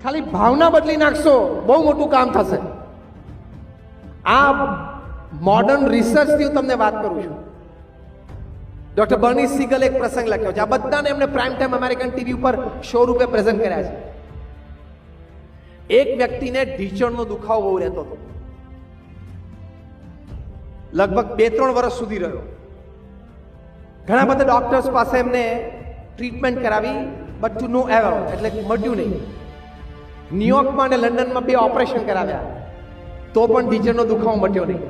ખાલી ભાવના બદલી નાખશો, બહુ મોટું કામ થશે. આ મોડર્ન રિસર્ચથી હું તમને વાત કરું છું. ડોક્ટર બર્ની સિગલ એક પ્રસંગ લખ્યો છે. આ બધાને એમને પ્રાઇમ ટાઈમ અમેરિકન ટીવી ઉપર શો રૂપે પ્રેઝન્ટ કર્યા છે. એક વ્યક્તિને ઢીંચણનો દુખાવો બહુ રહેતો હતો, લગભગ 2-3 વર્ષ સુધી રહ્યો. ઘણા બધા ડોક્ટર્સ પાસે એમને ટ્રીટમેન્ટ કરાવી, બટ ટુ નો એવર, એટલે મટ્યું નહીં. ન્યુયોર્કમાં અને લંડનમાં 2 ઓપરેશન કરાવ્યા, તો પણ ઢીંચણનો દુખાવો મટ્યો નહીં.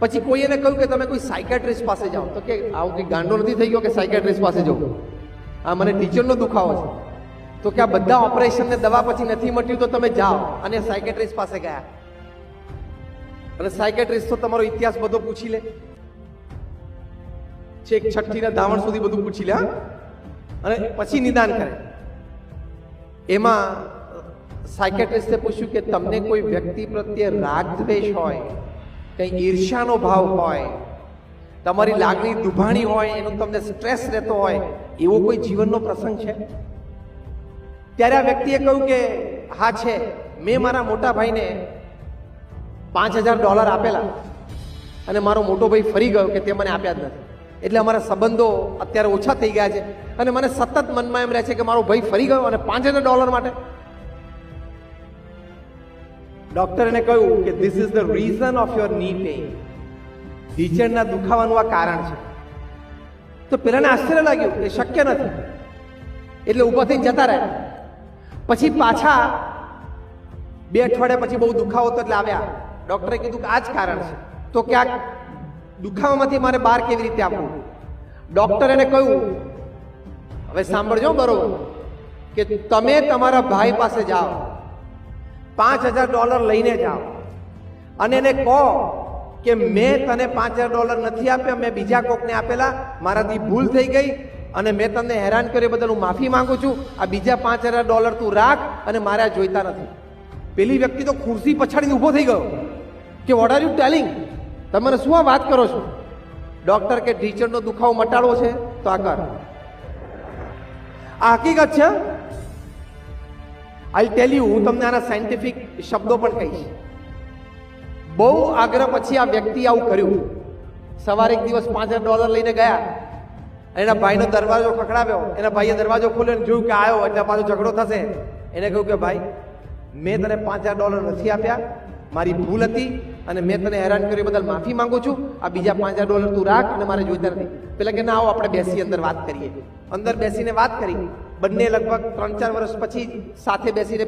પછી કોઈ એને કહ્યું કે તમે કોઈ સાયકેટ્રિસ્ટ પાસે જાઓ. તો કે આવું કંઈ ગાંડો નથી થઈ ગયો કે સાયકેટ્રિસ્ટ પાસે જાઉં, આ મને ઢીંચણનો દુખાવો છે. તો કે આ બધા ઓપરેશન ને દવા પછી નથી મટ્યું, તો તમે જાઓ. અને સાયકેટ્રિસ્ટ પાસે ગયા, અને સાયકેટ્રિસ્ટ તો તમારો ઇતિહાસ બધો પૂછી લે, છેક છઠ્ઠીના ધાવણ સુધી બધું પૂછી લે, અને પછી નિદાન કરે. એમાં સાયકેટ્રિસ્ટે પૂછ્યું કે તમને કોઈ વ્યક્તિ પ્રત્યે રાગ દ્વેષ હોય, કંઈ ઈર્ષ્યાનો ભાવ હોય, તમારી લાગણી દુભાણી હોય, એનો તમને સ્ટ્રેસ રહેતો હોય, એવો કોઈ જીવનનો પ્રસંગ છે? ત્યારે આ વ્યક્તિએ કહ્યું કે હા છે, મેં મારા મોટા ભાઈને $5000 આપેલા, અને મારો મોટો ભાઈ ફરી ગયો કે તે મને આપ્યા જ નથી, એટલે અમારા સંબંધો અત્યારે ઓછા થઈ ગયા છે, અને મને સતત મનમાં એમ રહે છે કે મારો ભાઈ ફરી ગયો અને $5000 માટે. ડોક્ટરને કહ્યું કે this is the reason of your ની પેઇન. ઢીંચણના દુખાવાનું આ કારણ છે. તો પેલાને આશ્ચર્ય લાગ્યું કે શક્ય નથી, એટલે ઊભા થઈને જતા રહ્યા. પછી પાછા 2 અઠવાડિયા પછી બહુ દુખાવો હતો એટલે આવ્યા. ડોક્ટરે કીધું કે આ જ કારણ છે. તો કે આ દુખાવામાંથી મારે બહાર કેવી રીતે આપવું? ડોક્ટર એને કહ્યું, હવે સાંભળજો બરોબર, કે તમે તમારા ભાઈ પાસે જાઓ, $5000 લઈને જાઓ, અને એને કહો કે મેં તને $5000 નથી આપ્યા, મેં બીજા કોકને આપેલા, મારાથી ભૂલ થઈ ગઈ, અને મેં તમને હેરાન કર્યો બદલ હું માફી માંગુ છું. આ બીજા $5000 તું રાખ, અને મારે આ જોઈતા નથી. પેલી વ્યક્તિ તો ખુરશી પછાડીને ઊભો થઈ ગયો કે વોટ આર યુ ટેલિંગ? તમે શું આ વાત કરો છો? ડોક્ટર કે ઢીંચણનો દુખાવો મટાડવો છે તો આ કર. આ હકીકત છે. આઈ ટેલ યુ, હું તમને આના સાયન્ટિફિક શબ્દો પણ કહીશ. બહુ આગ્રહ પછી આ વ્યક્તિ આવું કર્યું. સવારે એક દિવસ $5000 લઈને ગયા, એના ભાઈનો દરવાજો ખખડાવ્યો. એના ભાઈએ દરવાજો ખોલ્યો અને જોયું કે આવ્યો, એટલે પાછો ઝઘડો થશે. એને કહ્યું કે ભાઈ, મેં તને $5000 નથી આપ્યા, મારી ભૂલ હતી, અને મેં તને હેરાન કર્યું બદલ માફી માંગુ છું. આ બીજા $5000 તું રાખ, અને મારે જોઈતા નથી. પેલા કે ના, આવો આપણે બેસી અંદર વાત કરીએ. અંદર બેસીને વાત કરી. બંને લગભગ 3-4 વર્ષ પછી સાથે બેસીને